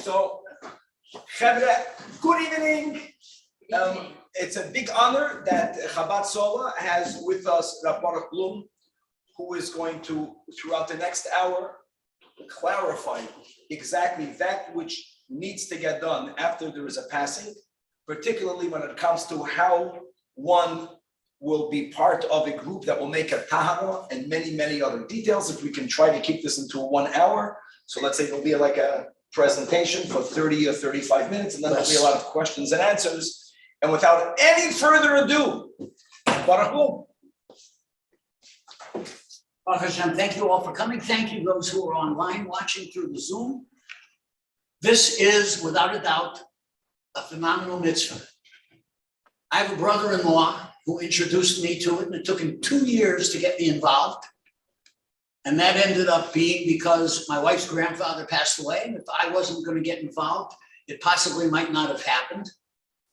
So, Chevra, good evening. It's a big honor that Chabad Sola has with us Rav Baruch Blum, who is going to, throughout the next hour, clarify exactly that which needs to get done after there is a passing, particularly when it comes to how one will be part of a group that will make a tahara and many, many other details. If we can try to keep this into 1 hour. So let's say it'll be like a presentation for 30 or 35 minutes, and then there'll be a lot of questions and answers. And without any further ado, Baruch Hu. Baruch Hashem, thank you all for coming. Thank you those who are online watching through the Zoom. This is, without a doubt, a phenomenal mitzvah. I have a brother-in-law who introduced me to it, and it took him 2 years to get me involved. And that ended up being because my wife's grandfather passed away, and if I wasn't going to get involved, it possibly might not have happened.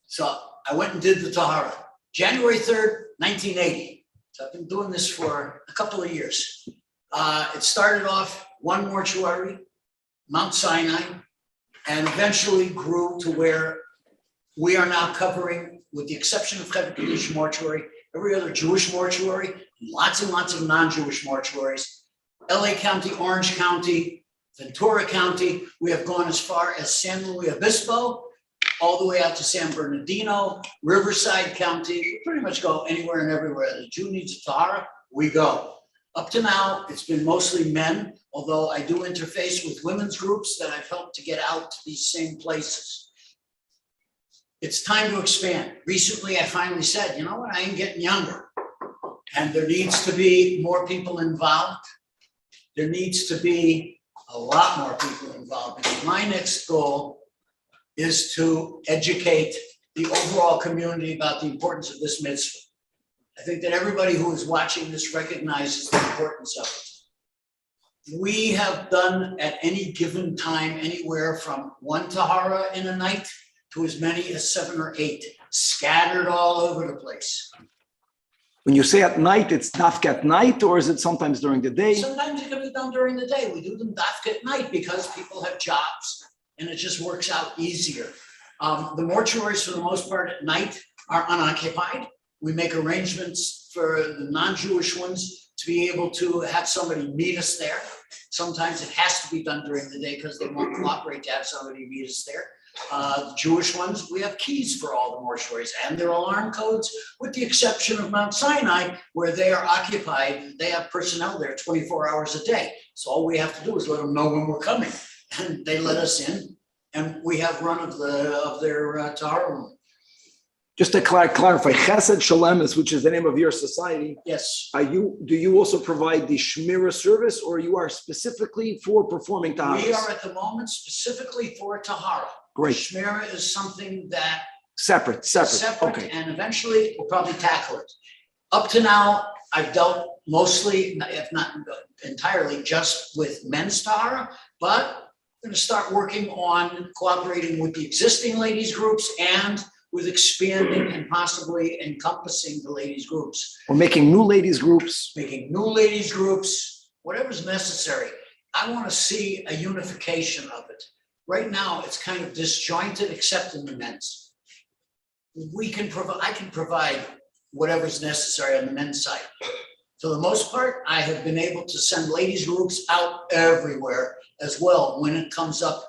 So I went and did the Tahara. January 3rd, 1980. So I've been doing this for a couple of years. It started off one mortuary, Mount Sinai, and eventually grew to where we are now covering, with the exception of Koren Publisher mortuary, every other Jewish mortuary, lots and lots of non-Jewish mortuaries. LA County, Orange County, Ventura County. We have gone as far as San Luis Obispo, all the way out to San Bernardino, Riverside County. We pretty much go anywhere and everywhere. The Jew needs a Tahara, we go. Up to now, it's been mostly men, although I do interface with women's groups that I've helped to get out to these same places. It's time to expand. Recently, I finally said, you know what, I ain't getting younger. And there needs to be more people involved. There needs to be a lot more people involved. Because my next goal is to educate the overall community about the importance of this mitzvah. I think that everybody who is watching this recognizes the importance of it. We have done at any given time anywhere from 1 Tahara in a night to as many as 7 or 8, scattered all over the place. When you say at night, it's dafka at night, or is it sometimes during the day? Sometimes it can be done during the day. We do them dafka at night because people have jobs and it just works out easier. The mortuaries, for the most part, at night are unoccupied. We make arrangements for the non-Jewish ones to be able to have somebody meet us there. Sometimes it has to be done during the day because they won't cooperate to have somebody meet us there. The Jewish ones, we have keys for all the mortuaries and their alarm codes, with the exception of Mount Sinai, where they are occupied. They have personnel there 24 hours a day. So all we have to do is let them know when we're coming, and they let us in, and we have run of their Tahara room. Just to clarify, Chesed Shalem, which is the name of your society. Yes. Do you also provide the shmira service, or you are specifically for performing taharas? We are at the moment specifically for Tahara. Great. Shmira is something that Separate. Okay. And eventually we'll probably tackle it. Up to now, I've dealt mostly, if not entirely, just with men's Tahara, but I'm going to start working on cooperating with the existing ladies groups and with expanding and possibly encompassing the ladies groups. We're making new ladies groups. Whatever's necessary. I want to see a unification of it. Right now, it's kind of disjointed, except in the men's. I can provide whatever's necessary on the men's side. For the most part, I have been able to send ladies groups out everywhere as well when it comes up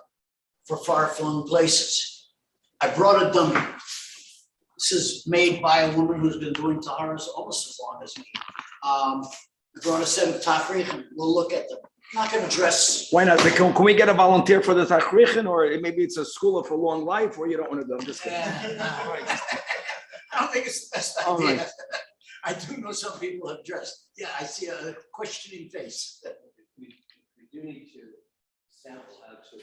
for far-flung places. I brought a dummy. This is made by a woman who's been doing taharas almost as long as me. I brought a set of tafrich, and we'll look at them. I'm not going to dress. Why not? Can we get a volunteer for the tachrichin, or maybe it's a school for long life, or you don't want to do? I'm just kidding. I don't think it's the best idea. Right. I do know some people have dressed. Yeah, I see a questioning face. We do need to sample how to.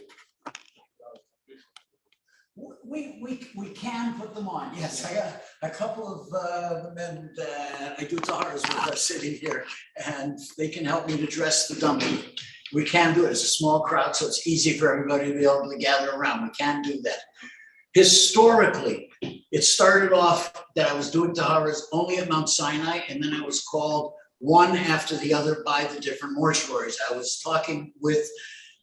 We can put them on. Yes, I got a couple of the men that I do taharas with are sitting here, and they can help me to dress the dummy. We can do it. It's a small crowd, so it's easy for everybody to be able to gather around. We can do that. Historically, it started off that I was doing taharas only at Mount Sinai, and then I was called one after the other by the different mortuaries. I was talking with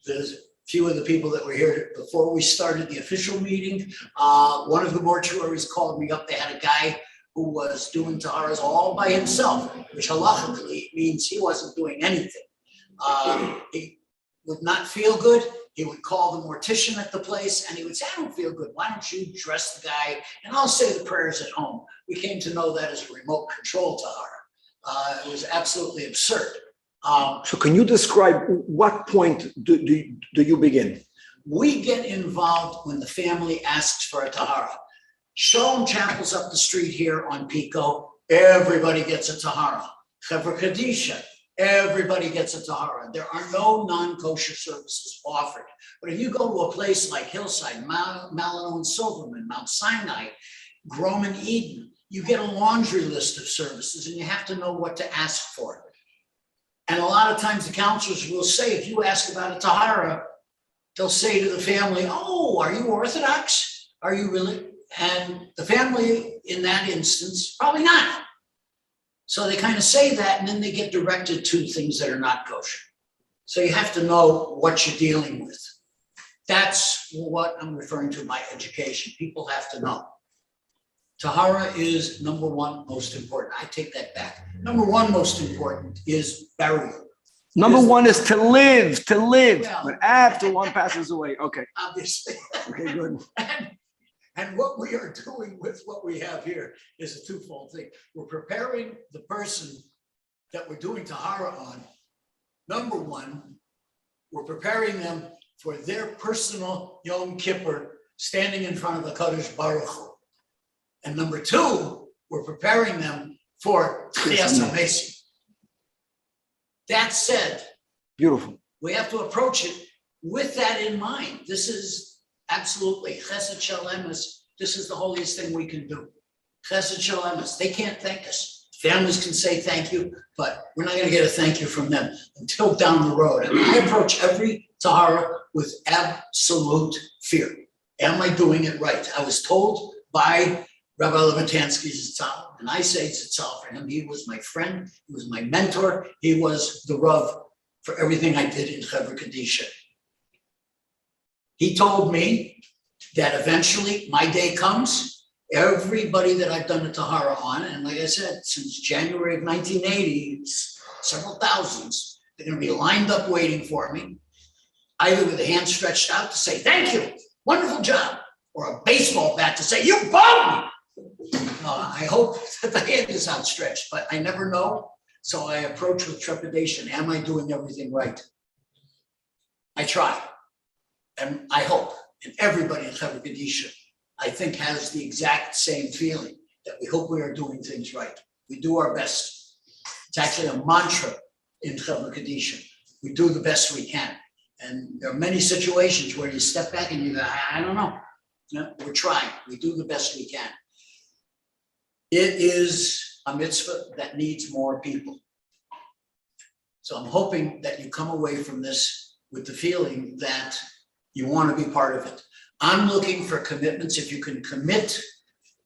the few of the people that were here before we started the official meeting. One of the mortuaries called me up. They had a guy who was doing taharas all by himself, which halachically means he wasn't doing anything. He would not feel good. He would call the mortician at the place and he would say, I don't feel good. Why don't you dress the guy and I'll say the prayers at home. We came to know that as a remote control tahara. It was absolutely absurd. So can you describe what point do you begin? We get involved when the family asks for a tahara. Shalom Chapel's up the street here on Pico. Everybody gets a tahara. Chevra Kadisha. Everybody gets a tahara. There are no non-kosher services offered. But if you go to a place like Hillside, Malino and Silverman, Mount Sinai, Groman Eden, you get a laundry list of services and you have to know what to ask for. And a lot of times the counselors will say, if you ask about a tahara, they'll say to the family, oh, are you Orthodox? Are you really? And the family in that instance, probably not. So they kind of say that and then they get directed to things that are not kosher. So you have to know what you're dealing with. That's what I'm referring to by education. People have to know. Tahara is number one most important. I take that back. Number one most important is burial. Number one is to live, Well, but after one passes away. Okay. Obviously. Okay, good. And what we are doing with what we have here is a twofold thing. We're preparing the person that we're doing tahara on. Number one, we're preparing them for their personal Yom Kippur standing in front of the Kadosh Baruch Hu. And number two, we're preparing them for Tchias HaMesim. That said, Beautiful. we have to approach it with that in mind. This is absolutely chesed shel emes. This is the holiest thing we can do. Chesed shel emes. They can't thank us. Families can say thank you, but we're not going to get a thank you from them until down the road. And I approach every tahara with absolute fear. Am I doing it right? I was told by Rabbi Levitansky Zitzal, and I say Zitzal for him. He was my friend. He was my mentor. He was the Rav for everything I did in Chevra Kadisha. He told me that eventually my day comes. Everybody that I've done a tahara on, and like I said, since January of 1980, it's several thousands, they're going to be lined up waiting for me, either with a hand stretched out to say, thank you, wonderful job, or a baseball bat to say, you bummed me. I hope that the hand is outstretched, but I never know. So I approach with trepidation. Am I doing everything right? I try. And I hope, and everybody in Chevra Kadisha, I think, has the exact same feeling that we hope we are doing things right. We do our best. It's actually a mantra in Chevra Kadisha. We do the best we can. And there are many situations where you step back and you go, I don't know. No, we're trying. We do the best we can. It is a mitzvah that needs more people. So I'm hoping that you come away from this with the feeling that you want to be part of it. I'm looking for commitments. If you can commit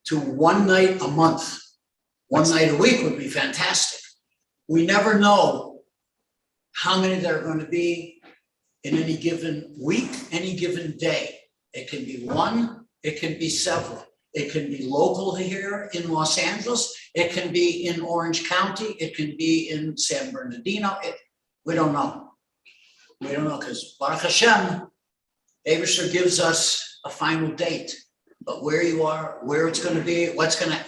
to one night a month, one night a week would be fantastic. We never know how many there are going to be in any given week, any given day. It can be one, it can be several. It can be local here in Los Angeles. It can be in Orange County. It can be in San Bernardino. We don't know. We don't know because Baruch Hashem, Eibusher gives us a final date. But where you are, where it's going to be, what's going to,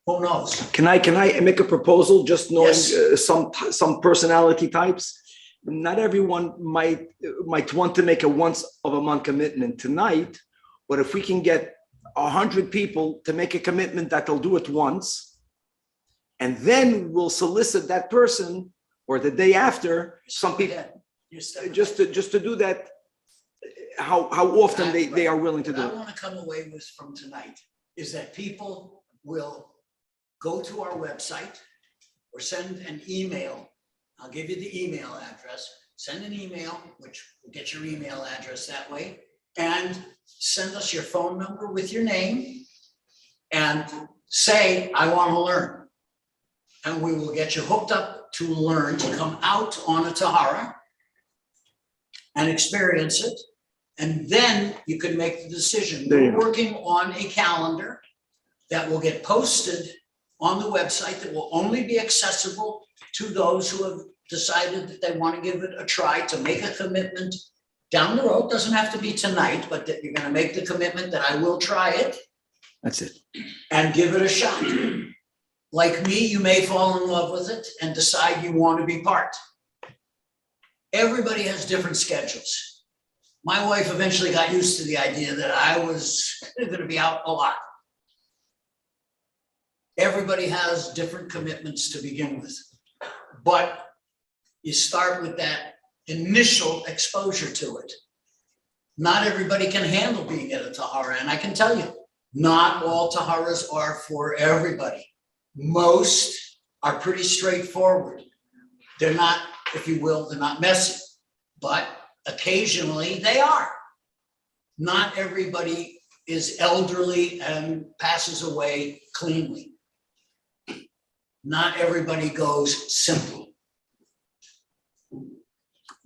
who knows? Can I make a proposal? Just knowing Yes. some personality types. Not everyone might want to make a once of a month commitment tonight, but if we can get 100 people to make a commitment that they'll do it once, and then we'll solicit that person or the day after, some people just to do that. How often they are willing to do what it. I want to come away with from tonight is that people will go to our website or send an email. I'll give you the email address. Send an email, which will get your email address that way, and send us your phone number with your name and say, I want to learn. And we will get you hooked up to learn, to come out on a tahara and experience it. And then you can make the decision. There you We're go. working on a calendar that will get posted on the website that will only be accessible to those who have decided that they want to give it a try, to make a commitment down the road. Doesn't have to be tonight, but that you're going to make the commitment that I will try it That's it. and give it a shot. Like me, you may fall in love with it and decide you want to be part. Everybody has different schedules. My wife eventually got used to the idea that I was going to be out a lot. Everybody has different commitments to begin with, but you start with that initial exposure to it. Not everybody can handle being at a tahara, and I can tell you, not all taharas are for everybody. Most are pretty straightforward. They're not, if you will, they're not messy, but occasionally they are. Not everybody is elderly and passes away cleanly. Not everybody goes simple.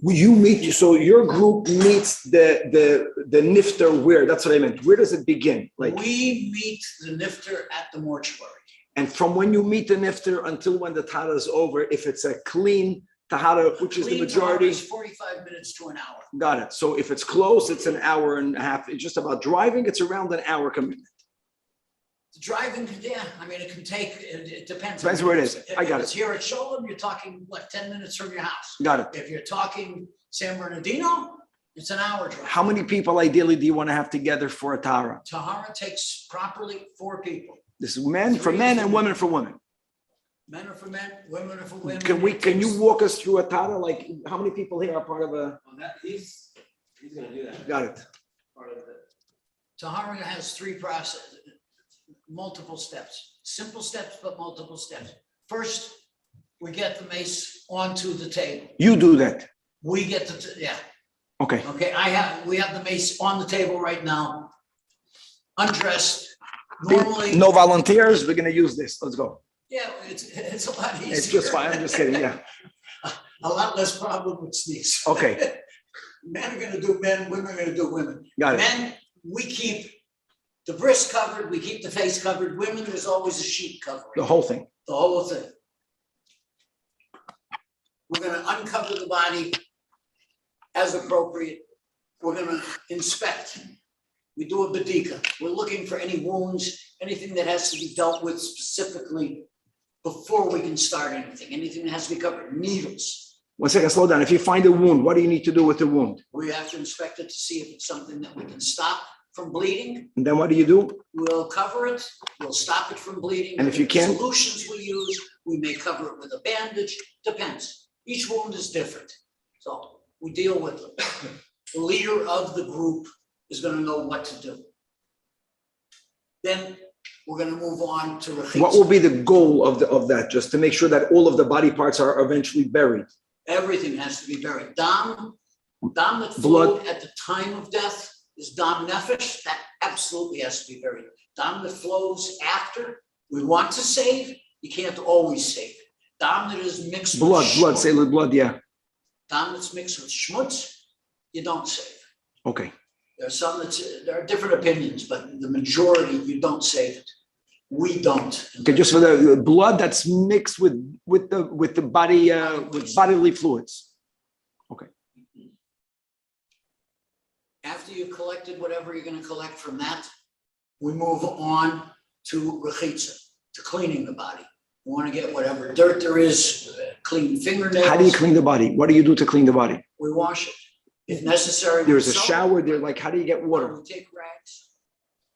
You meet, so your group meets the nifter where? That's what I meant. Where does it begin? Like, We meet the nifter at the mortuary. and from when you meet the nifter until when the tahara is over, if it's a clean tahara, which is the Clean majority. tahara is 45 minutes to an hour. Got it. So if it's close, it's an hour and a half. It's just about driving. It's around an hour commitment. The driving, yeah, I mean, it can take, it depends. Depends where it is. I got If it's it. here at Sholem, you're talking, what, 10 minutes from your house? Got it. If you're talking San Bernardino, it's an hour drive. How many people ideally do you want to have together for a tahara? Tahara takes properly 4 people. This is men for men and women for women. Men are for men, women are for women. Can you walk us through a tahara? Like, how many people here are part of a? Well, that, he's gonna do that. Got it. Part of it. Tahara has 3 processes, multiple steps, simple steps, but multiple steps. First, we get the mace onto the table. You do that. We get yeah, Okay. okay, we have the mace on the table right now, undressed. Normally, No volunteers. We're gonna use this. Let's go. yeah, it's a lot easier. It's just fine. I'm just kidding. Yeah. A lot less problem with sneaks. Okay. Men are gonna do men, women are gonna do women. Got it. Men, we keep the breast covered, we keep the face covered. Women, there's always a sheet covering, The whole thing. the whole thing. We're gonna uncover the body as appropriate. We're gonna inspect. We do a badika. We're looking for any wounds, anything that has to be dealt with specifically before we can start anything, anything that has to be covered, needles. 1 second. Slow down. If you find a wound, what do you need to do with the wound? We have to inspect it to see if it's something that we can stop from bleeding. And then what do you do? We'll cover it, we'll stop it from bleeding. And if you can't- Solutions we use, we may cover it with a bandage, depends. Each wound is different. So we deal with them. The leader of the group is gonna know what to do. Then we're gonna move on to What will rechitza. be the goal of that? Just to make sure that all of the body parts are eventually buried. Everything has to be buried. Dam that Blood. flowed at the time of death is dam nefesh, that absolutely has to be buried. Dam that flows after, we want to save, you can't always save. Dam that is mixed with Blood, schmutz, say the blood. Yeah. dam that's mixed with schmutz, you don't save. Okay. There are different opinions, but the majority, you don't save it. We don't. Okay. Just for the blood that's mixed with the body with bodily fluids. Okay. After you've collected whatever you're gonna collect from that, we move on to rechitza, to cleaning the body. We wanna get whatever dirt there is, clean fingernails. How do you clean the body? What do you do to clean the body? We wash it. If necessary. There's a with soap. shower there. Like, how do you get water? We take rags,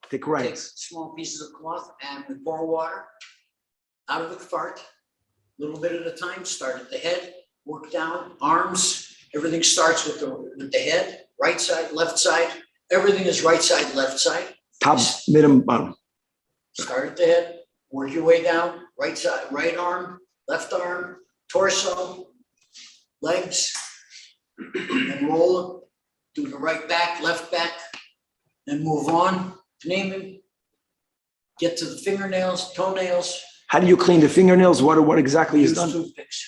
Take take rags. small pieces of cloth and we pour water out of the fart, a little bit at a time, start at the head, work down, arms, everything starts with the head, right side, left side, everything is right side, left side. Top, middle, bottom. Start at the head, work your way down, right side, right arm, left arm, torso, legs, and roll it, do the right back, left back, then move on, naming, get to the fingernails, toenails. How do you clean the fingernails? What exactly is Use done toothpicks.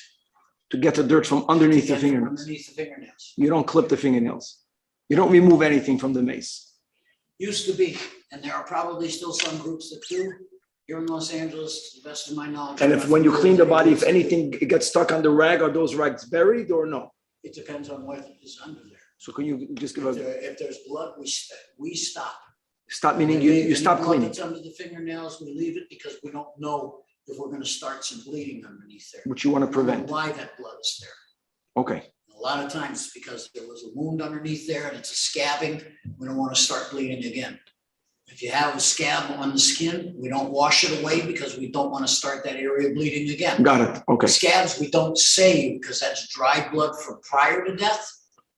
to get the dirt from underneath the Get from fingernails? Underneath the fingernails. You don't clip the fingernails. You don't remove anything from the mace. Used to be, and there are probably still some groups that do. Here in Los Angeles, to the best of my knowledge. And if when you clean the body, if anything gets stuck on the rag, are those rags buried or no? It depends on what is under there. So can you just give If there's blood, we stop. stop, meaning We leave you any stop blood cleaning, that's under the fingernails, we leave it because we don't know if we're gonna start some bleeding underneath there. which you want to We don't know prevent. why that blood is there. Okay, A lot of times it's because there was a wound underneath there and it's a scabbing, we don't want to start bleeding again. If you have a scab on the skin, we don't wash it away because we don't want to start that area bleeding again. got it. Okay. Scabs, we don't save because that's dry blood from prior to death.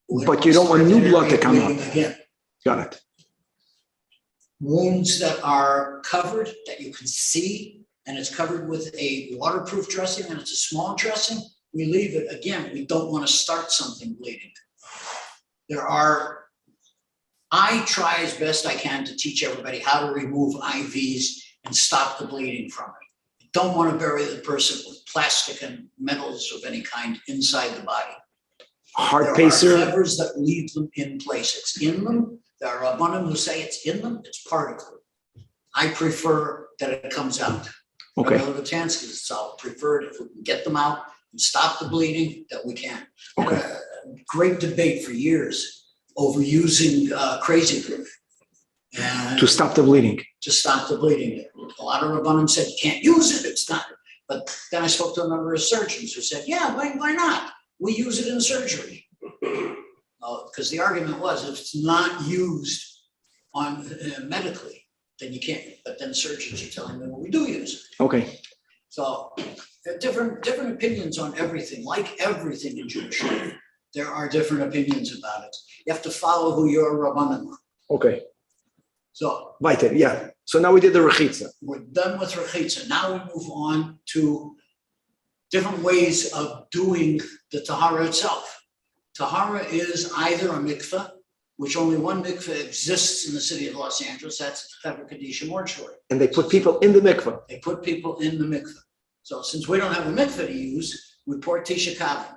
We But you don't want start new that blood to area come bleeding out. Again. Got it. Wounds that are covered, that you can see, and it's covered with a waterproof dressing and it's a small dressing, we leave it. Again, we don't want to start something bleeding. I try as best I can to teach everybody how to remove IVs and stop the bleeding from it. You don't want to bury the person with plastic and metals of any kind inside the body. Heart There pacer. are covers that leave them in place. It's in them. There are Rabbanim who say it's in them, it's part of them. I prefer that it comes out. Okay, So I'll prefer it if we can get them out and stop the bleeding, that we can. Okay. Had a great debate for years over using crazy proof. And to stop the bleeding. to stop the bleeding. A lot of Rabbanim said, you can't use it, it's not. But then I spoke to a number of surgeons who said, yeah, why not? We use it in surgery. Because the argument was, if it's not used on medically, then you can't. But then surgeons are telling me, well, we do use it. Okay, So there are different opinions on everything, like everything in Jewish life. There are different opinions about it. You have to follow who your Rabbanim are. okay. So Vital, yeah. So now we did the rechitza. we're done with Rechitza. Now we move on to different ways of doing the Tahara itself. Tahara is either a mikveh, which only one mikveh exists in the city of Los Angeles, that's the Fevra Kadisha Mortuary. And they put people in the mikveh. They put people in the mikveh. So since we don't have a mikveh to use, we pour Tisha Kavim.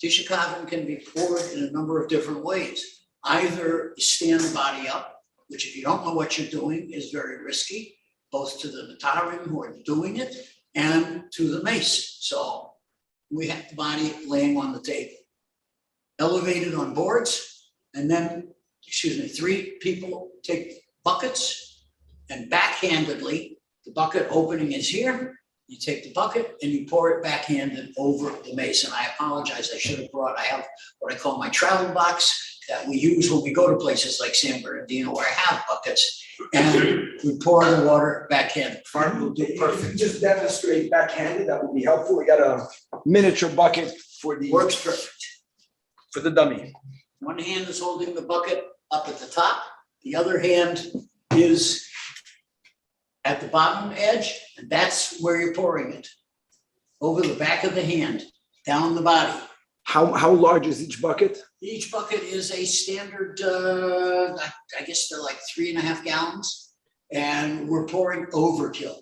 Tisha Kavim can be poured in a number of different ways. Either you stand the body up, which if you don't know what you're doing is very risky, both to the Matarim who are doing it and to the mace. So we have the body laying on the table, elevated on boards, and then, 3 people take buckets and backhandedly, the bucket opening is here, you take the bucket and you pour it backhanded over the mace. And I apologize, I should have brought, I have what I call my travel box that we use when we go to places like San Bernardino where I have buckets, and we pour the water backhanded. Fart will do perfect. Just demonstrate backhanded, that would be helpful. We got a miniature bucket for the. Works perfect. For the dummy. One hand is holding the bucket up at the top, the other hand is at the bottom edge, and that's where you're pouring it. Over the back of the hand, down the body. How large is each bucket? Each bucket is a standard, I guess they're like 3.5 gallons, and we're pouring overkill.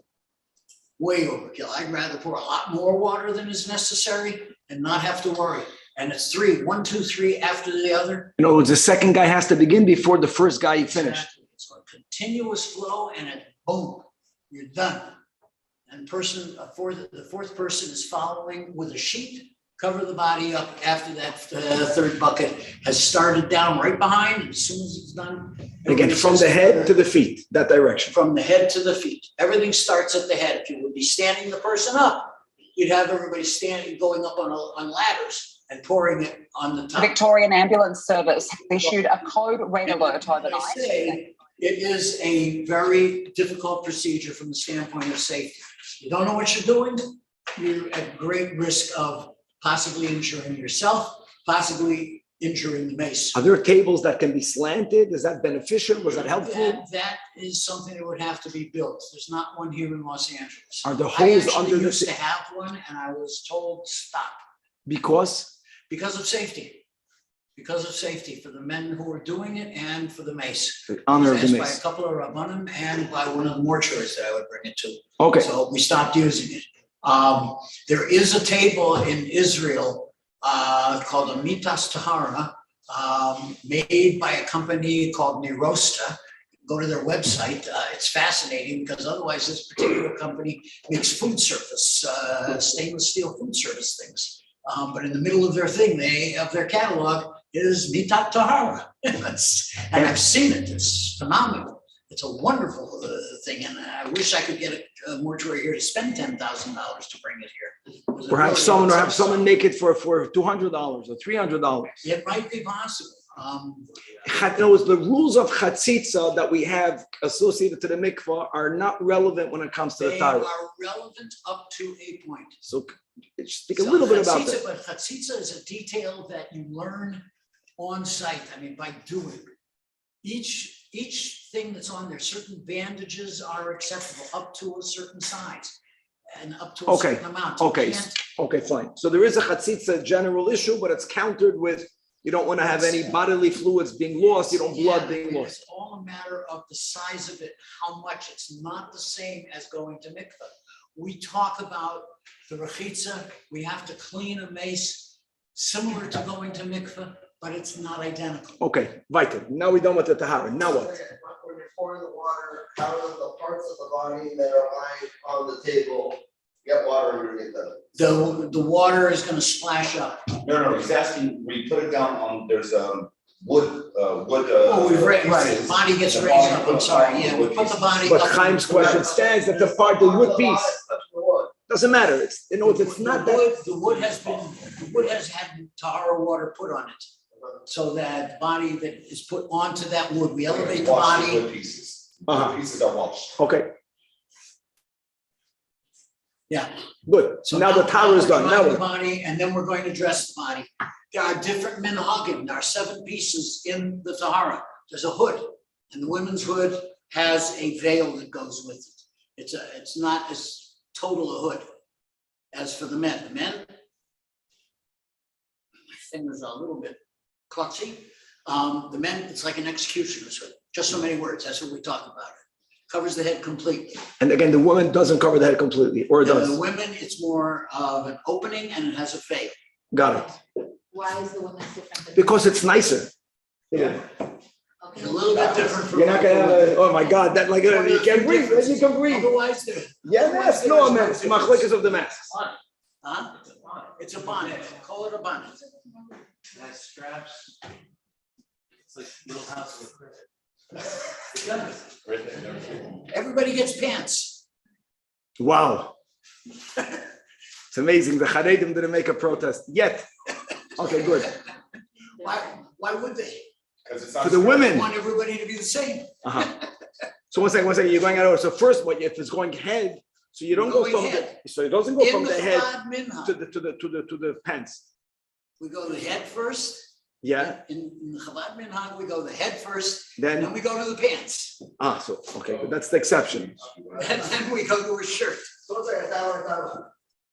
Way overkill. I'd rather pour a lot more water than is necessary and not have to worry. And it's 3, 1, 2, 3 after the other. In other words, the second guy has to begin before the first guy finished. Exactly. It's a continuous flow, and it boom, you're done. And the fourth person is following with a sheet, cover the body up after that third bucket has started down right behind. As soon as it's done. Again, from the head to the feet, that direction. From the head to the feet. Everything starts at the head. If you would be standing the person up, you'd have everybody standing, going up on ladders and pouring it on the top. Victorian Ambulance Service issued a code red alert overnight. I say it is a very difficult procedure from the standpoint of safety. You don't know what you're doing, you're at great risk of possibly injuring yourself, possibly injuring the mace. Are there tables that can be slanted? Is that beneficial? Was that helpful? That is something that would have to be built. There's not one here in Los Angeles. Are the holes I under actually the? used to have one, and I was told stop because of safety. Because of safety for the men who are doing it and for the mace. The honor of the Asked by mace. a couple of Rabbanim and by one of the mortuaries that I would bring it to. Okay, So we stopped using it. There is a table in Israel called a mitas tahara, made by a company called Nirosta. Go to their website. It's fascinating because otherwise this particular company makes food service, stainless steel food service things. But in the middle of their thing, of their catalog is Mitat Tahara. And I've seen it. It's phenomenal. It's a wonderful thing. And I wish I could get a mortuary here to spend $10,000 to bring it here. Or have someone make it for $200 or $300. It might be possible. The rules of chatzitza that we have associated to the mikvah are not relevant when it comes to the They Torah. are relevant up to a point. So speak a little bit about that. But chatzitza is a detail that you learn on site. I mean, by doing. Each thing that's on there, certain bandages are acceptable up to a certain size and up to a certain amount. Okay, fine. So there is a chatzitza general issue, but it's countered with you don't want to have any bodily fluids being lost, you don't blood being lost. It's all a matter of the size of it, how much. It's not the same as going to mikveh. We talk about the rechitza, we have to clean a mace, similar to going to mikveh, but it's not identical. Okay, vital. Now we're done with the tahara. Now what? When you're pouring the water out of the parts of the body that are lying on the table, get water underneath them. The water is gonna splash up. No, he's asking, when you put it down on, there's wood. Oh, we've raised, right, the body gets raised up, I'm sorry, yeah, we put the body up. But Chaim's question stands that the part, the wood piece, doesn't matter. It's not that. The wood has had tahara water put on it. So that the body that is put onto that wood, we elevate the Wash the body. wood pieces. Wood pieces are washed. Okay, Yeah. good. So now the tahara is done. Now The what? body, and then we're going to dress the body. There are different minhagim. There are 7 pieces in the tahara. There's a hood, and the women's hood has a veil that goes with it. It's not as total a hood as for the men. The men, my fingers are a little bit clumsy. The men, it's like an executioner's hood. Just so many words. That's what we talk about. It covers the head completely. And again, the woman doesn't cover the head completely, or it The does. women, it's more of an opening and it has a veil. Got it. Why is the women's different than? Because it's nicer. Yeah. It's a little bit different from. You're not gonna have oh my God, that like, you can't breathe, you can breathe. Otherwise, there. Yeah, mask, no mask, machlekas of the masks. Huh? It's a bonnet. Call it a bonnet. It has straps. It's like Little House of the Cricket. Everybody gets pants. Wow. It's amazing, the Charedim didn't make a protest yet. Okay, good. Why would they? For the They women. want everybody to be the same. Uh-huh. So one second, you're going out order. So first, what if it's going head? So you don't go Going from the, head. so it doesn't go In from the the head Chabad minhag, to the pants. we go the head first. Yeah. In the Chabad minhag, we go the head first, and then Then we go to the pants, so okay, but that's the exception. and then we go to a shirt.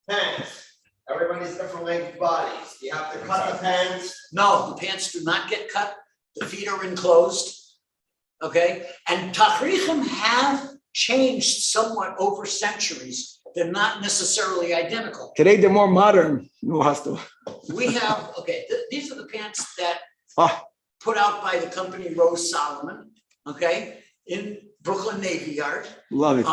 Pants. Everybody's different length bodies. You have to cut the pants. No, the pants do not get cut. The feet are enclosed. Okay, and tachrichim have changed somewhat over centuries. They're not necessarily identical. Today they're more modern. No hostile. We have, okay, these are the pants that Ah, put out by the company Rose Solomon, okay, in Brooklyn Navy Yard. love it.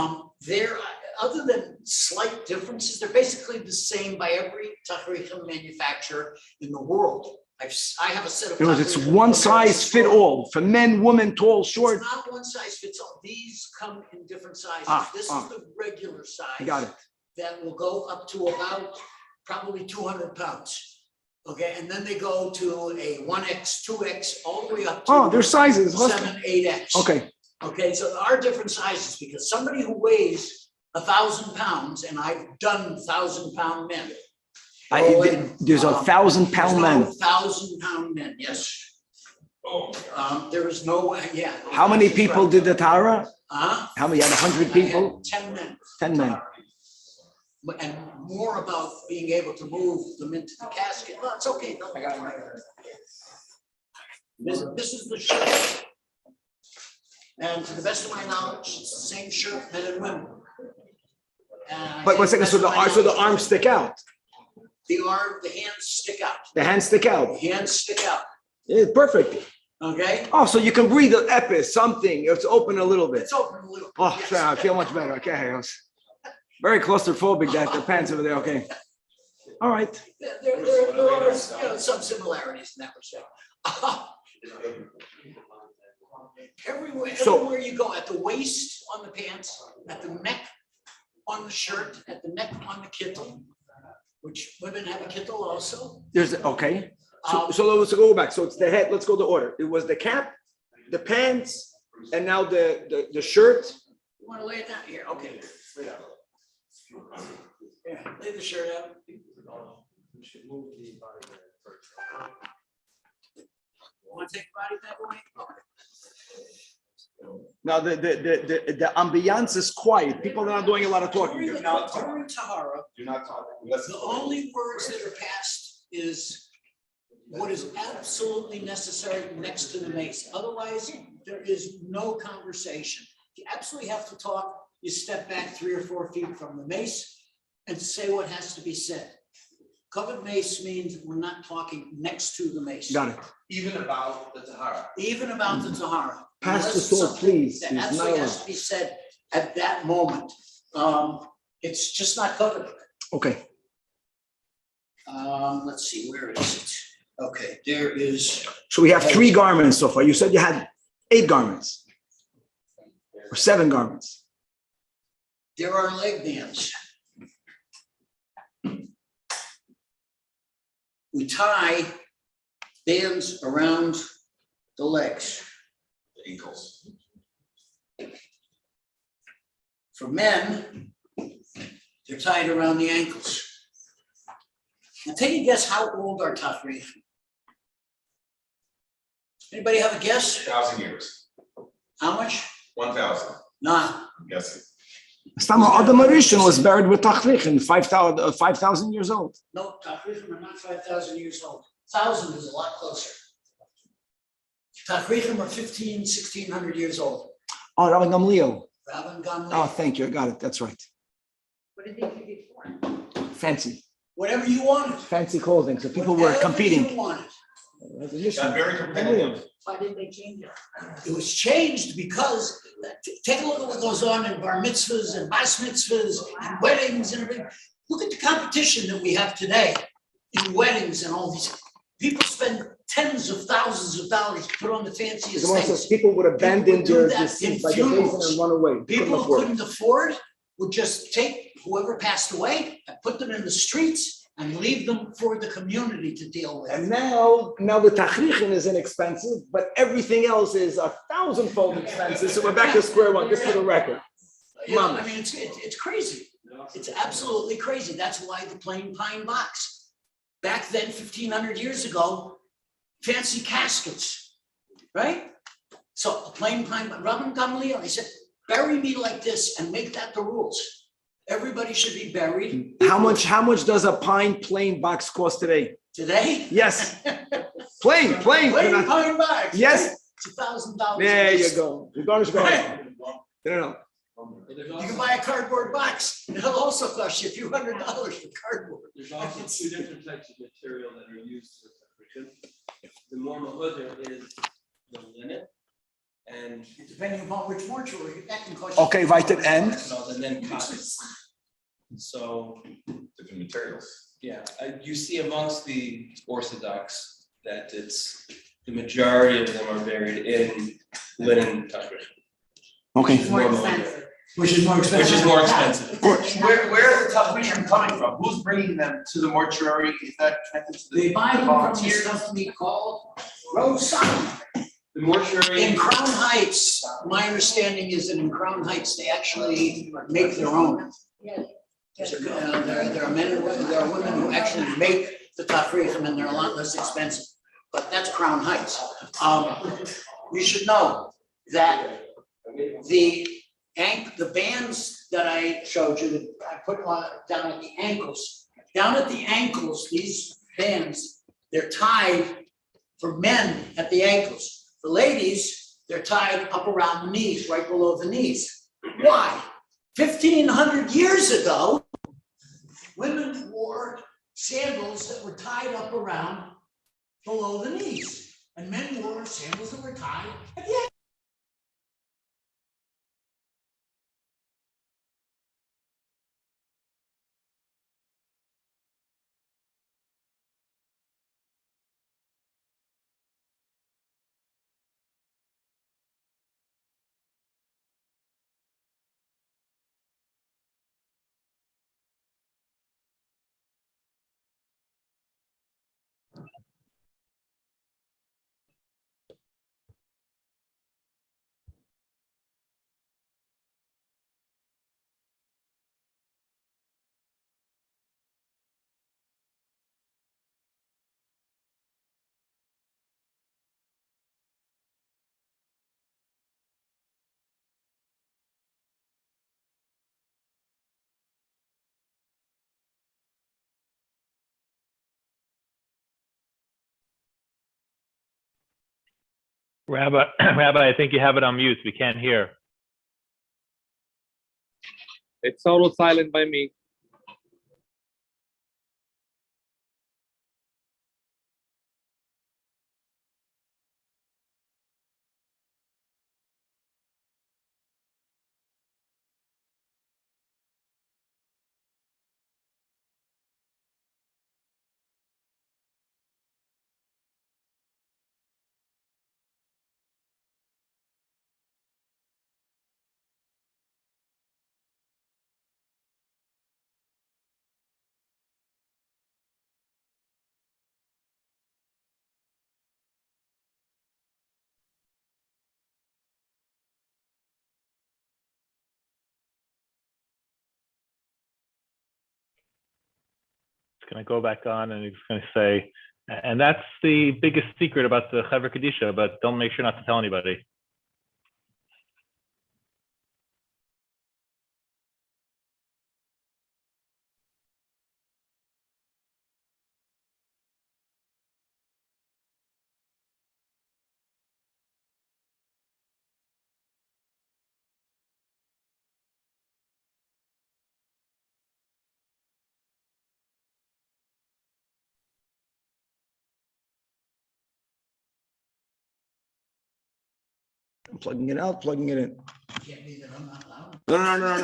They're, other than slight differences, they're basically the same by every tachrichim manufacturer in the world. I have a set of. Because it's tachrichim one that are size fit strong. all for men, women, tall, short. It's not one size fits all. These come in different sizes. This is the regular size. I got it. That will go up to about probably 200 pounds. Okay, and then they go to a 1X, 2X, all the way up to. Oh, there's sizes. 7, 8X. Okay. Okay, so there are different sizes because somebody who weighs 1,000 pounds, and I've done 1,000-pound men. There's 1,000-pound man. 1,000-pound men, yes. There is no, yeah. How many people did the Tara? Huh? How many? You had 100 people? 10 men. 10 men. And more about being able to move them into the casket. No, it's okay. No, this is the shirt. And to the best of my knowledge, it's the same shirt, men and women. But one second, so the arms stick out. The hands stick out. The hands stick out. The hands stick out. Yeah, perfect. Okay? Oh, so you can breathe the emes, something. It's open a little bit. It's open a little. bit, Oh, yes. sorry, I feel much better. Okay, I was very claustrophobic that the pants over there. Okay. All right. There are some similarities in that respect. Everywhere you go, at the waist on the pants, at the neck on the shirt, at the neck on the kittel, which women have a kittel also. There's okay. So let's go back. So it's the head. Let's go to order. It was the cap, the pants, and now the shirt. You want to lay it down here? Okay. Yeah, lay the shirt out. We should move the body there first. Want to take the body back away? Okay. Now the ambiance is quiet. People are not doing a lot of talking. During Tahara, Do not talk. Let's. the only words that are passed is what is absolutely necessary next to the mace. Otherwise, there is no conversation. If you absolutely have to talk, you step back 3 or 4 feet from the mace and say what has to be said. Covered mace means we're not talking next to the mace. Got it. Even about the Tahara. Even about the Tahara. Pass the Unless sword, something please. That He's not absolutely has allowed. to be said at that moment. It's just not covered. Okay. Let's see, where is it? Okay, there is, So we have 3 garments so far. You said you had 8 garments or 7 garments. there are leg bands. We tie bands around the legs. Ankles. For men, they're tied around the ankles. Now take a guess how old are Tafrif? Anybody have a guess? 1,000 years. How much? 1,000. Nah, I'm guessing. Stama Adam Arishan was buried with Tachrichin, 5,000 years old. no, Tafrif are not 5,000 years old. 1,000 is a lot closer. Tafrif are 1,600 years old. Oh, Rabbi Gamliel. Rabban Gamliel. Oh, thank you. I got it. That's right. What did they do before? Fancy. Whatever you wanted. Fancy clothing. So people were Whatever competing. you wanted. Got very competitive. Why did they change it? It was changed because, take a look at what goes on in bar mitzvahs and bas mitzvahs and weddings and everything. Look at the competition that we have today in weddings and all these. People spend tens of thousands of dollars to put on the fanciest Someone says things. people would abandon do their that deceased in by the basin funerals. and run away. People who afford it. couldn't afford would just take whoever passed away and put them in the streets and leave them for the community to deal with. And now the Tachrichin is inexpensive, but everything else is 1,000-fold expensive. So we're back to square one. This is the record. You know, I mean, it's crazy. It's absolutely crazy. That's why the plain pine box. Back then, 1,500 years ago, fancy caskets, right? So a plain pine, Rabban Gamliel, he said, bury me like this and make that the rules. Everybody should be buried. How much does a plain box cost today? Today? Yes. Plain. Plain pine box. Yes. Right? It's $1,000. There you go. The garnish go. No. You can buy a cardboard box. It'll also cost you a few $100 for cardboard. There's also 2 different types of material that are used for separation. The more mahudr is the linen, and Depending upon which mortuary, that can cost you. Okay, right at end. and then cotton. So, Different materials. yeah, you see amongst the Orthodox that it's the majority of them are buried in linen tafrich. Okay. More expensive. Which is more expensive. Which is more expensive. Where are the Tafrishim coming from? Who's bringing them to the mortuary? Is that connected to They the buy them from this volunteers? company called Rosan. The mortuary. In Crown Heights, my understanding is that in Crown Heights, they actually make their own. Yeah. There are men and women, there are women who actually make the tafrichim and they're a lot less expensive. But that's Crown Heights. You should know that the bands that I showed you, that I put on down at the ankles, these bands, they're tied for men at the ankles. For ladies, they're tied up around the knees, right below the knees. Why? 1,500 years ago, women wore sandals that were tied up around below the knees. And men wore sandals that were tied. Rabbi, Rabbi, I think you have it on mute. We can't hear. It's total silent by me. It's going to go back on and it's going to say, and that's the biggest secret about the Chaver Kadisha, but don't make sure not to tell anybody. I'm plugging it out, plugging it in. Can't be that I'm not loud.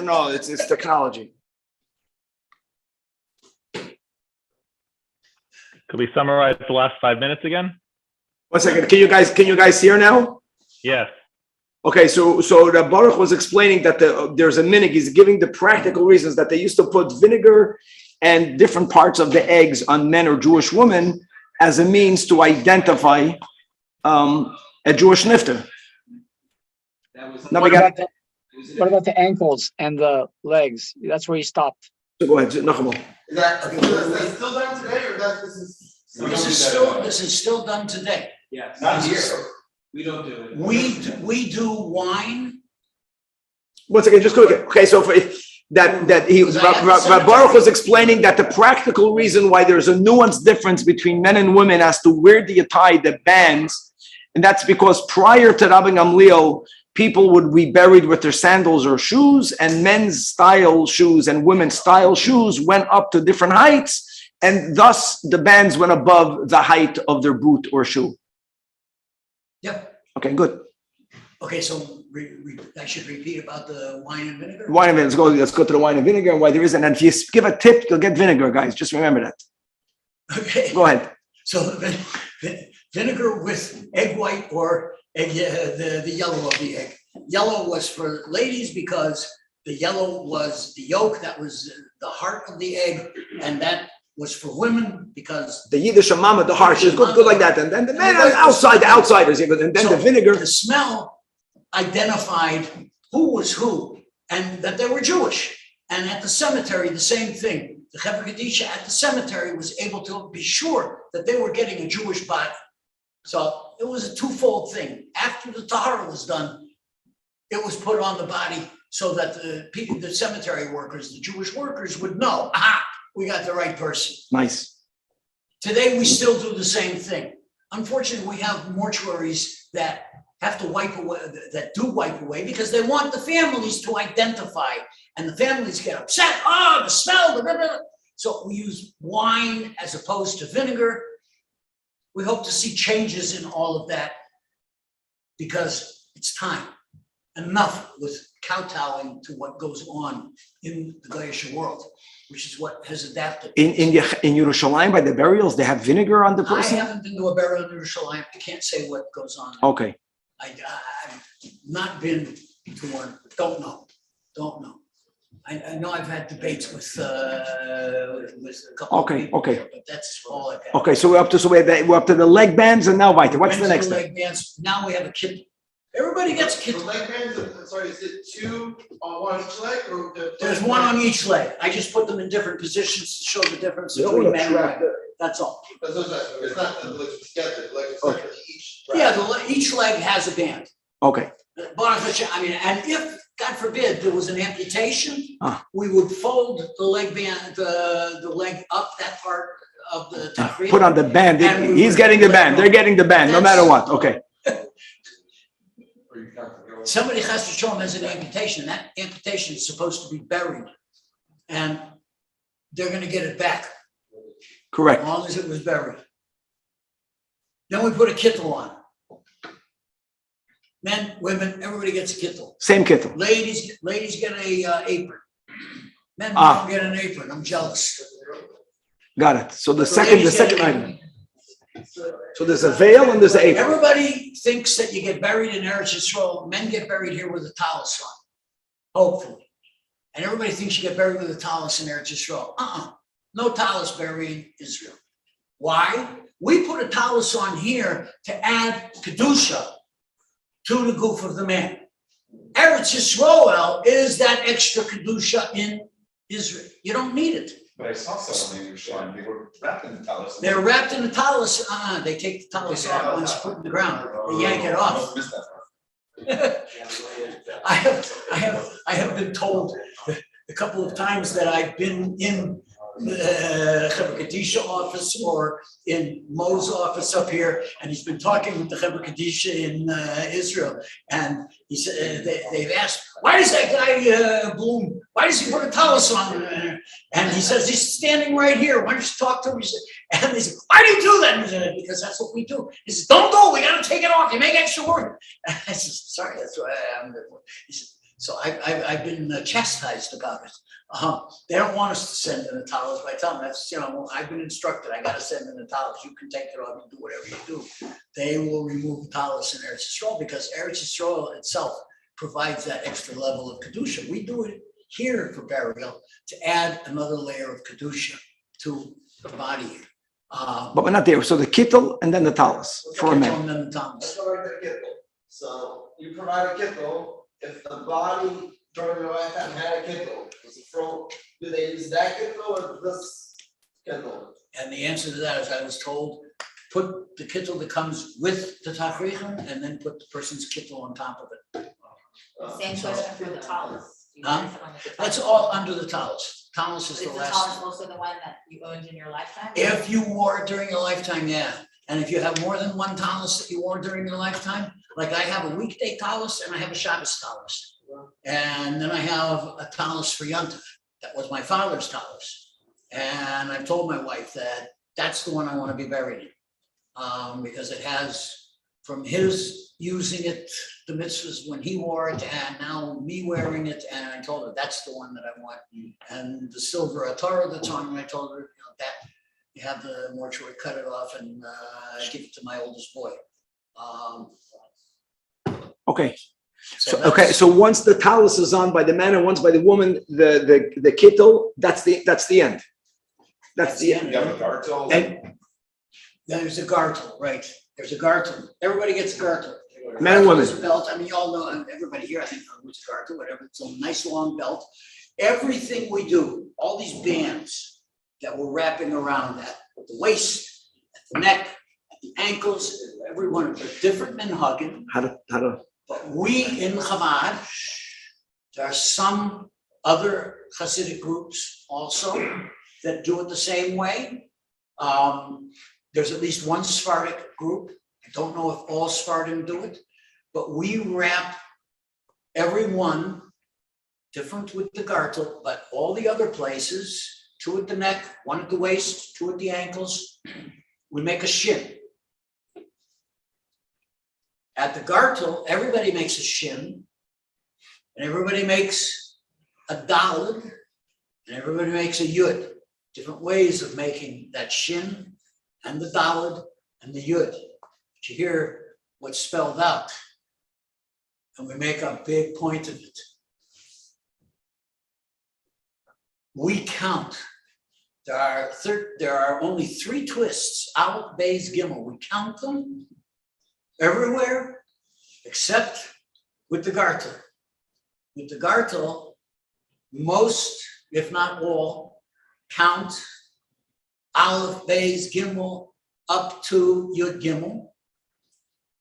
No. It's technology. Could we summarize the last 5 minutes again? 1 second. Can you guys hear now? Yes. Okay, so the Baruch was explaining that there's a minig. He's giving the practical reasons that they used to put vinegar and different parts of the eggs on men or Jewish women as a means to identify a Jewish nifter. Now we got. What about the ankles and the legs? That's where he stopped. So go ahead, Nachum. Is that still done today, or This is still done today. Yes. Not here. We don't do it. We do wine. 1 second, just quick. Okay, so for Baruch was explaining that the practical reason why there's a nuanced difference between men and women as to where do you tie the bands, and that's because prior to Rabbi Gamliel, people would be buried with their sandals or shoes, and men's style shoes and women's style shoes went up to different heights, and thus the bands went above the height of their boot or shoe. Yep. Okay, good. Okay, so I should repeat about the wine and vinegar? Wine and vinegar. Let's go to the wine and vinegar and why there isn't. And if you give a tip, you'll get vinegar, guys. Just remember that. Okay. Go ahead. So vinegar with egg white or egg, the yellow of the egg. Yellow was for ladies because the yellow was the yolk, that was the heart of the egg, and that was for women because the Yiddish mama, the heart is good like that. And then the men are outside, the outsiders. And then so the vinegar. The smell identified who was who and that they were Jewish. And at the cemetery, the same thing. The Chaver Kadisha at the cemetery was able to be sure that they were getting a Jewish body. So it was a twofold thing. After the tahara was done, it was put on the body so that the people, the cemetery workers, the Jewish workers would know, aha, we got the right person. Nice. Today, we still do the same thing. Unfortunately, we have mortuaries that have to wipe away, that do wipe away because they want the families to identify, and the families get upset. Oh, the smell, blah, blah, blah. So we use wine as opposed to vinegar. we hope to see changes in all of that because it's time. Enough with kowtowing to what goes on in the Goyish world, which is what has adapted. In Yerushalayim, by the burials, they have vinegar on the I person? haven't been to a burial in Yerushalayim. I can't say what goes on. Okay. I've not been to one. Don't know. I know I've had debates with a couple of people. Okay. But that's all I've had. Okay, so we're up to the leg bands and now weiter. What's the Went next to thing? leg bands. Now we have a kid. Everybody gets a The kid. leg bands, sorry, is it two on one each leg or? There's one on each leg. I just put them in different positions to show the difference between men and women. That's all. It's not the legs together, the legs are separately each. Yeah, each leg has a band. Okay. Baruch Hashem, I mean, and if, God forbid, there was an amputation, Ah. we would fold the leg band, the leg up that part of the tachrit. Put on the band. And we He's would getting the let band. go. They're getting the band, no matter what. Okay. Somebody has to show them as an amputation. That amputation is supposed to be buried, and they're going to get it back Correct. as long as it was buried. Then we put a kittel on. Men, women, everybody gets a kittel. Same kittel. Ladies get a apron. Men Ah. don't get an apron. I'm jealous. Got it. So the So second ladies get an item. apron. So there's a veil and there's an apron. Everybody thinks that you get buried in Eretz Yisrael. Men get buried here with a talus on, hopefully. And everybody thinks you get buried with a talus in Eretz Yisrael. No talus buried in Israel. Why? We put a talus on here to add kedusha to the goof of the man. Eretz Yisrael is that extra kedusha in Israel. You don't need it. But I saw someone in Yerushalayim, they were wrapped in the talus. They're wrapped in the talus. They take the talus off once put in the ground. They yank it off. Missed that part. I have been told a couple of times that I've been in the Chevra Kadisha office or in Mo's office up here, and he's been talking with the Chevra Kadisha in Israel, and he said they've asked, why does that guy Bloom? Why does he put a talus on? And he says he's standing right here. Why don't you talk to him? And they said, why do you do that? He said, because that's what we do. He says, don't go. We got to take it off. You make extra work. I said, sorry, that's why I'm. He said, so I've been chastised about it. They don't want us to send in the towels, but I tell them that's, I've been instructed, I gotta send in the towels, you can take it off and do whatever you do. They will remove the towels in Eretz Yisrael because Eretz Yisrael itself provides that extra level of Kedusha. We do it here for burial to add another layer of Kedusha to the body. But we're not there. So the kittel and then the talus for a man. And then the towels. Let's go back to the kittel. So you provide a kittel, if the body during your lifetime had a kittel, do they use that kittel or this kittel? And the answer to that is I was told, put the kittel that comes with the tachricha and then put the person's kittel on top of it. Same question for the talus. You Huh? guys have the That's talus. all under the talus. Talus is Is the the last. talus also the one that you owned in your lifetime? If you wore it during your lifetime, yeah. And if you have more than one talus that you wore during your lifetime, like I have a weekday talus and I have a Shabbos talus. And then I have a talus for Yontif. That was my father's talus. And I've told my wife that that's the one I want to be buried in. Because it has, from his using it, the mitzvahs when he wore it, and now me wearing it, and I told her that's the one that I want. And the silver atara that's on it, I told her, that you have the mortuary, cut it off and give it to my oldest boy. Okay. So, that's- okay, so once the talus is on by the man and once by the woman, the kittel, that's the end. That's the end. You have a gartel. And There's a gartel, right? There's a gartel. Everybody gets a gartel. Men and women. Gartel is a belt. I mean, you all know, and everybody here, I think, knows what's a gartel, whatever. It's a nice long belt. Everything we do, all these bands that we're wrapping around at the waist, at the neck, at the ankles, every one of them, different men hugging. how to, But we in Chabad, there are some other Hasidic groups also that do it the same way. There's at least one Sephardic group. I don't know if all Sephardim do it, but we wrap everyone different with the gartel, but all the other places, two at the neck, one at the waist, two at the ankles, we make a shin. At the gartel, everybody makes a shin, and everybody makes a daled, and everybody makes a yud. Different ways of making that shin and the daled and the yud. But you hear what's spelled out, and we make a big point of it. We count. There are only 3 twists, Aleph, Beis, Gimel. We count them everywhere except with the gartel. With the gartel, most, if not all, count Aleph, Beis, Gimel up to Yud Gimel.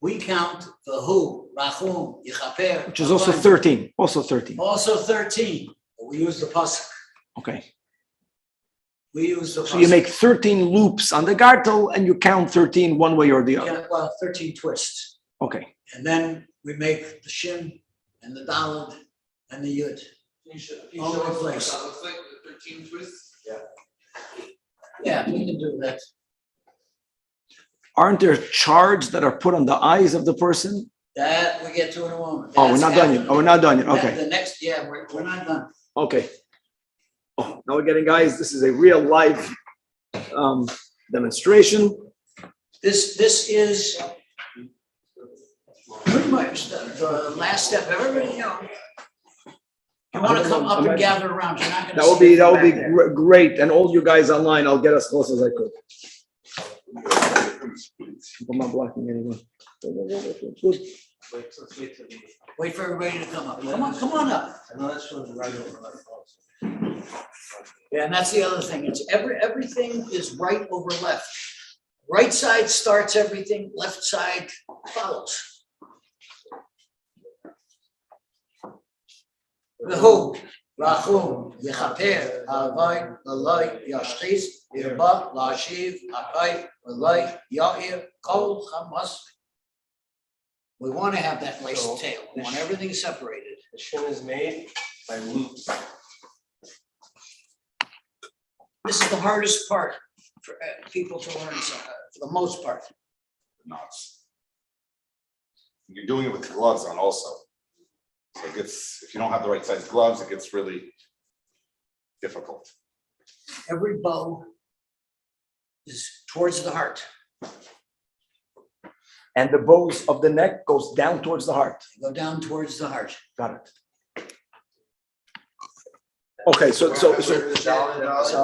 We count the Hu, Rachum, Yichaper. Which is also 13, also 13. Also 13, but we use the pasuk. Okay. We use the pasuk. So you make 13 loops on the gartel and you count 13 one way or the other. Yeah, well, 13 twists. Okay. And then we make the shin and the daled and the yud. All in place. Looks like the 13 twists. Yeah, we can do that. Aren't there charts that are put on the eyes of the person? That we get to in a moment. Oh, we're That's not done yet. after- Oh, we're not done yet. that- Okay. The next, yeah, we're not done. Okay. Oh, now we're getting, guys, this is a real live demonstration. This is pretty much the last step. Everybody, you know, you want to come up and gather around. You're not going to. That would be great. And all you guys online, I'll get as close as I could. I'm not blocking anyone. Good. Wait for everybody to come up. Come on up. Yeah, and that's the other thing. It's everything is right over left. Right side starts everything, left side follows. V'hu, Rachum, Yechaper, Avai, Lalai, Yashchis, Yirba, Lashiv, Akai, Lalai, Yair, Kol, Chamas. We want to have that nice tail. We want everything separated. The shin is made by loops. This is the hardest part for people to learn, for the most part. Knots. You're doing it with gloves on also. So it gets, if you don't have the right size gloves, it gets really difficult. Every bow is towards the heart. And the bows of the neck goes down towards the heart. Go down towards the heart. Got it. Okay, so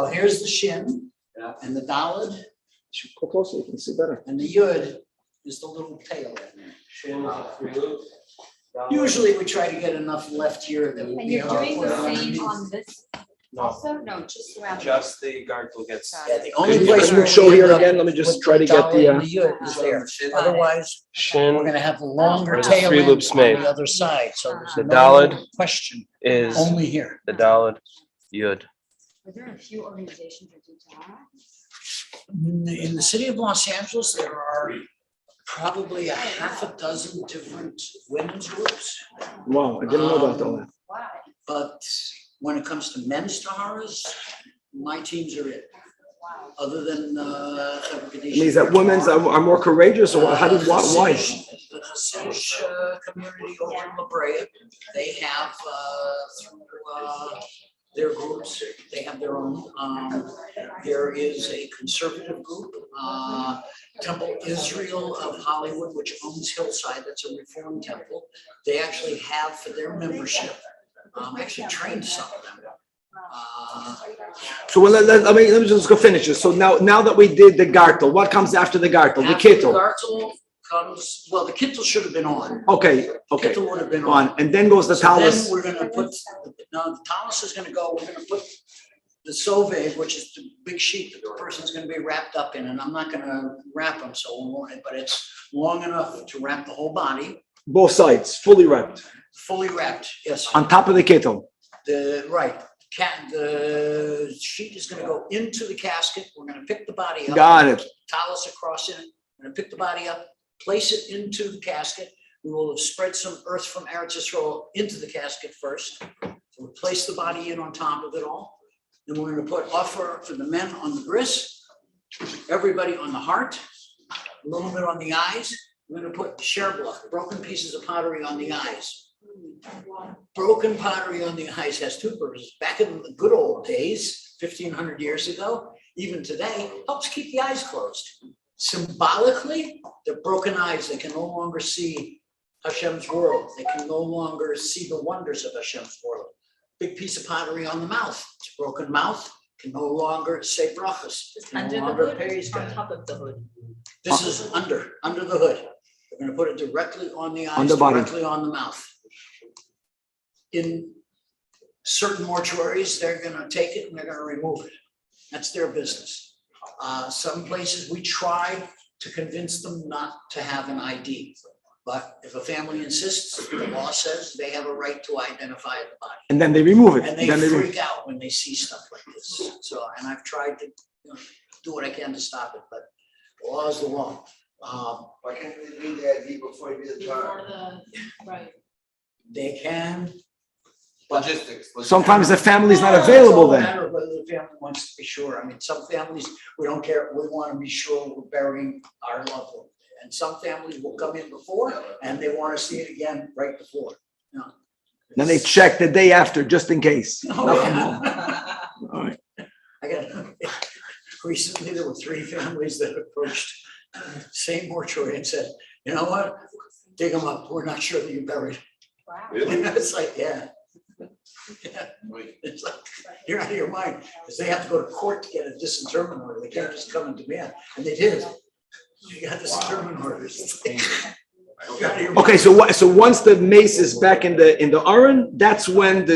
Here's the shin and the daled. go closer, you can see better. And the yud is the little tail. Shin, 3 loops. Usually we try to get enough left here that we'll And be you're able to doing put the it same underneath. on this also? No, just around. Just the gargle gets. Yeah, the only Can place you where show we here end up again? Let me just with try to get daled the, and the yud is there. Otherwise, Shin we're gonna have the longer There's tail 3 end loops on made. the other side, so there's The no daled question, is only here. the daled yud. Are there a few organizations that do that? In the city of Los Angeles, there are probably a half a dozen different women's groups. Wow, I didn't know about all that. Wow. But when it comes to men's taharas, my teams are it. Wow. Other than It means that women's are more courageous, or how did, why? The Hasidic community over in La Brea, they have through their groups, they have their own. There is a conservative group, Temple Israel of Hollywood, which owns Hillside, that's a reform temple. They actually have for their membership, actually trained some of them. So let me just go finish this. So now that we did the gartel, what comes after the gartel? The After kittel. gartel comes, well, the kittel should have been on. Okay. Kittel would have been on. On, and then goes the So then talus. we're gonna put, no, the talus is gonna go, we're gonna put the sove, which is the big sheet that the person's gonna be wrapped up in, and I'm not gonna wrap them so long, but it's long enough to wrap the whole body, Both sides, fully wrapped. fully wrapped, yes. On top of the kittel. The sheet is gonna go into the casket, we're gonna pick the body up. Got it. Talus across in it, we're gonna pick the body up, place it into the casket. We will have spread some earth from Eretz Yisrael into the casket first. So we'll place the body in on top of it all. Then we're gonna put offer for the men on the bris, everybody on the heart, a little bit on the eyes, I'm gonna put sherblock, broken pieces of pottery on the eyes. Broken pottery on the eyes has two purposes. Back in the good old days, 1,500 years ago, even today, helps keep the eyes closed. Symbolically, the broken eyes, they can no longer see Hashem's world. They can no longer see the wonders of Hashem's world. Big piece of pottery on the mouth. It's a broken mouth, can no longer say brachas. Can Under no the longer hood praise or on God. top of the hood? This is under the hood. We're gonna put it directly on the eyes, On the body. directly on the mouth. In certain mortuaries, they're gonna take it and they're gonna remove it. That's their business. Some places, we try to convince them not to have an ID. But if a family insists, the law says they have a right to identify the body. And then they remove it. And they freak out when they see stuff like this. So, and I've tried to, do what I can to stop it, but the law is the law. Why can't they read the ID before you do the tar? Right. They can. Logistics. Sometimes the family's not available It's all a then. matter of whether the family wants to be sure. I mean, some families, we don't care, we want to be sure we're burying our loved one. And some families will come in before and they want to see it again right before. Then they check the day after, just in case. Oh, yeah. All right. I got, recently there were 3 families that approached same mortuary and said, you know what? Dig them up. We're not sure that you're buried. Wow. It's like, yeah. Yeah. It's like, you're out of your mind, because they have to go to court to get a disinterment order. They can't just come and demand, and they did. You got disinterment orders. It's like, you're out of your Okay, mind. so once the mace is back in the aron, that's when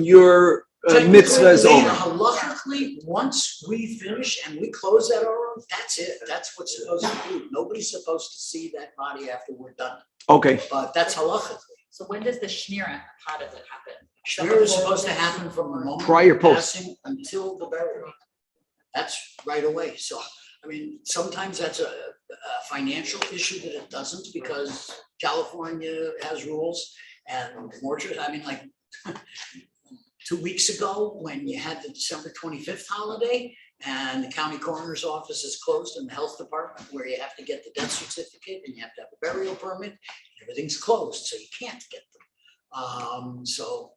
your mitzvah is Technically, over. Halakhically, once we finish and we close that aron, that's it. That's what's supposed to do. Nobody's supposed to see that body after we're done. Okay. But that's halakhically. So when does the shmira, how does it happen? Shmir is supposed to happen from the moment Prior of post. passing until the burial. That's right away. So, I mean, sometimes that's a financial issue that it doesn't, because California has rules and mortuaries. I mean, like 2 weeks ago, when you had the December 25th holiday and the county coroner's office is closed in the health department, where you have to get the death certificate and you have to have a burial permit, everything's closed, so you can't get them. So,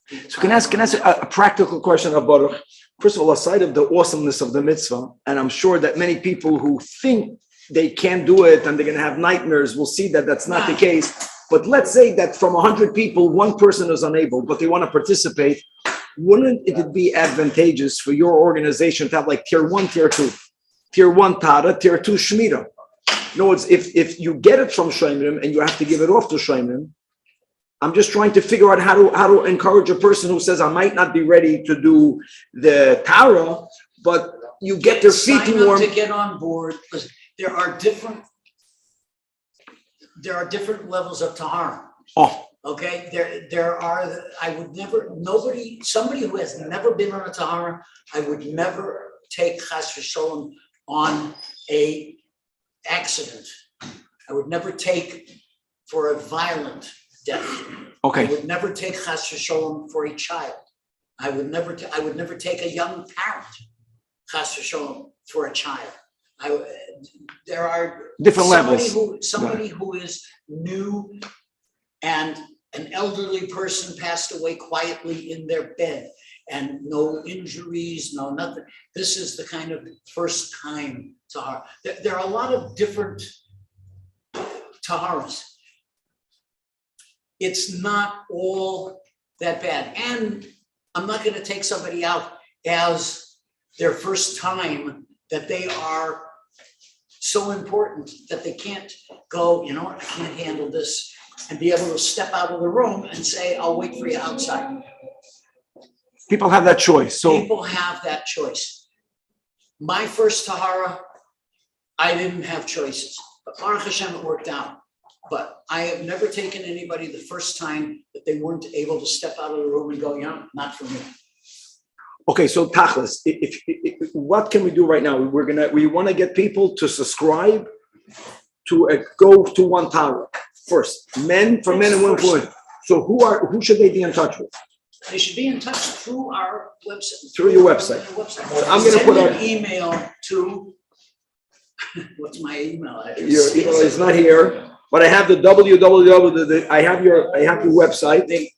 people So can I ask a practical question about it? First of all, aside of the awesomeness of the mitzvah, and I'm sure that many people who think they can't do it and they're going to have nightmares will see that that's not the case. But let's say that from 100 people, 1 person is unable, but they want to participate. Wouldn't it be advantageous for your organization to have like tier 1, tier 2? Tier 1 Tara, tier 2 Shmira. In other words, if you get it from Shomrim and you have to give it off to Shomrim, I'm just trying to figure out how to encourage a person who says, I might not be ready to do the Tara, but you get their feet Sign up warm. to get on board. Listen, there are different levels of tahara. Oh, Okay, there are, somebody who has never been on a tahara, I would never take chas v'sholom on a accident. I would never take for a violent death. I okay. would never take chas v'sholom for a child. I would never take a young parent chas v'sholom for a child. There are Different levels. Somebody who is new and an elderly person passed away quietly in their bed and no injuries, no nothing. This is the kind of first time tahara. There are a lot of different taharas. It's not all that bad. And I'm not going to take somebody out as their first time that they are so important that they can't go, you know what, I can't handle this, and be able to step out of the room and say, I'll wait for you outside. People have that choice. So People have that choice. My first tahara, I didn't have choices, but Baruch Hashem, it worked out. But I have never taken anybody the first time that they weren't able to step out of the room and go, yeah, not for me. okay, so Tachlis, if what can we do right now? We want to get people to subscribe to go to one tower first. For men and women. So who should they be in touch with? They should be in touch through our website. Through your website. So I'm going to put Send our an email to What's my email address? Your email is not here, but I have the www, I have your website.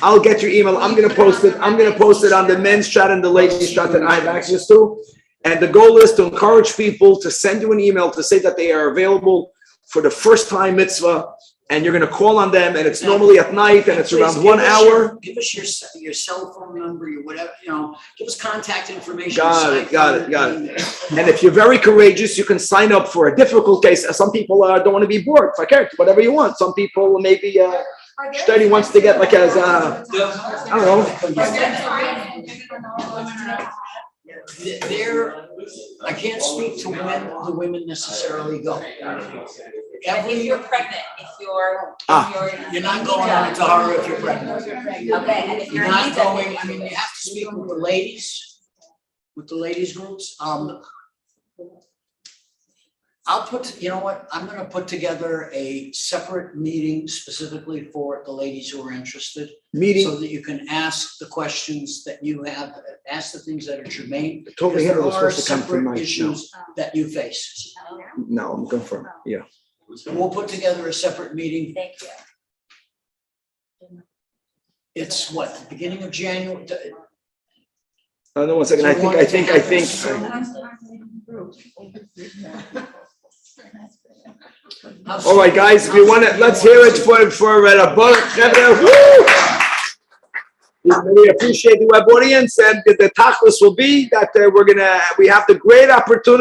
I'll get your email. I'm gonna post it on the men's chat and the ladies chat that I have access to. And the goal is to encourage people to send you an email to say that they are available for the first time mitzvah, and you're gonna call on them, and it's normally at night, and it's around 1 hour. Give us your cell phone number, your whatever, give us contact information. Got it. And if you're very courageous, you can sign up for a difficult case. Some people don't want to be bored. Okay, whatever you want. Some people maybe study wants to get like as I don't know. I can't speak to when the women necessarily go. If you're pregnant, if you're You're not going on to her if you're pregnant. Okay, and if You're you're not going, I mean, you have to speak with the ladies groups. I'm gonna put together a separate meeting specifically for the ladies who are interested. Meeting. So that you can ask the questions that you have, ask the things that are germane. Totally Because Hitler was there are supposed to come separate tonight. issues that you face. No, I'm confirmed. Yeah. We'll put together a separate meeting. Thank you. It's what, the beginning of January? No, 1 second. I think. All right, guys, if you want it, let's hear it for we appreciate the web audience, and the tachlis will be that we have the great opportunity